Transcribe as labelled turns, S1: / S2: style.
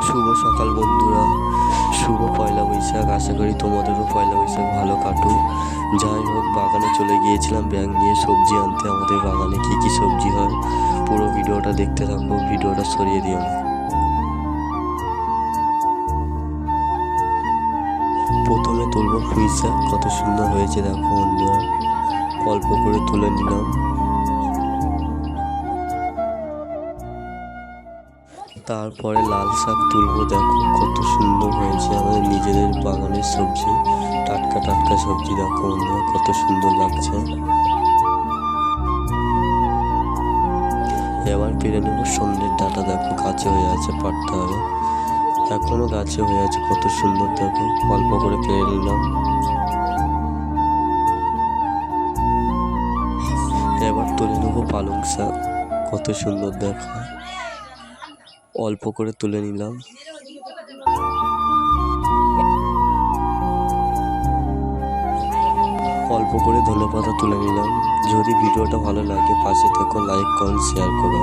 S1: শুভ সকাল বন্ধুরা, শুভ পয়লা বৈশাখ। আশা করি তোমাদেরও পয়লা বৈশাখ ভালো কাটুক। যাই হোক, বাগানে চলে গিয়েছিলাম ব্যাগ নিয়ে সবজি আনতে। আমাদের বাগানে কি কি সবজি হয় পুরো ভিডিওটা দেখতে থাকো, ভিডিওটা সরিয়ে দিও না। প্রথমে তুলবো পুঁই শাক, কত সুন্দর হয়েছে দেখো বন্ধুরা। অল্প করে তুলে নিলাম। তারপরে লাল শাক তুলবো, দেখো কত সুন্দর হয়েছে। আমাদের নিজেদের বাগানের সবজি, টাটকা টাটকা সবজি দেখো বন্ধুরা, কত সুন্দর লাগছে। এবার পেরে নেবো সন্ধ্যের ডাঁটা, দেখো গাছে হয়ে আছে, পাড়তে হবে। এখনো গাছে হয়ে আছে, কত সুন্দর দেখো। অল্প করে পেরে নিলাম। এবার তুলে নেবো পালং শাক, কত সুন্দর দেখো। অল্প করে তুলে নিলাম। অল্প করে ধনেপাতা তুলে নিলাম। যদি ভিডিওটা ভালো লাগে পাশে থেকো, লাইক কমেন্ট শেয়ার করো।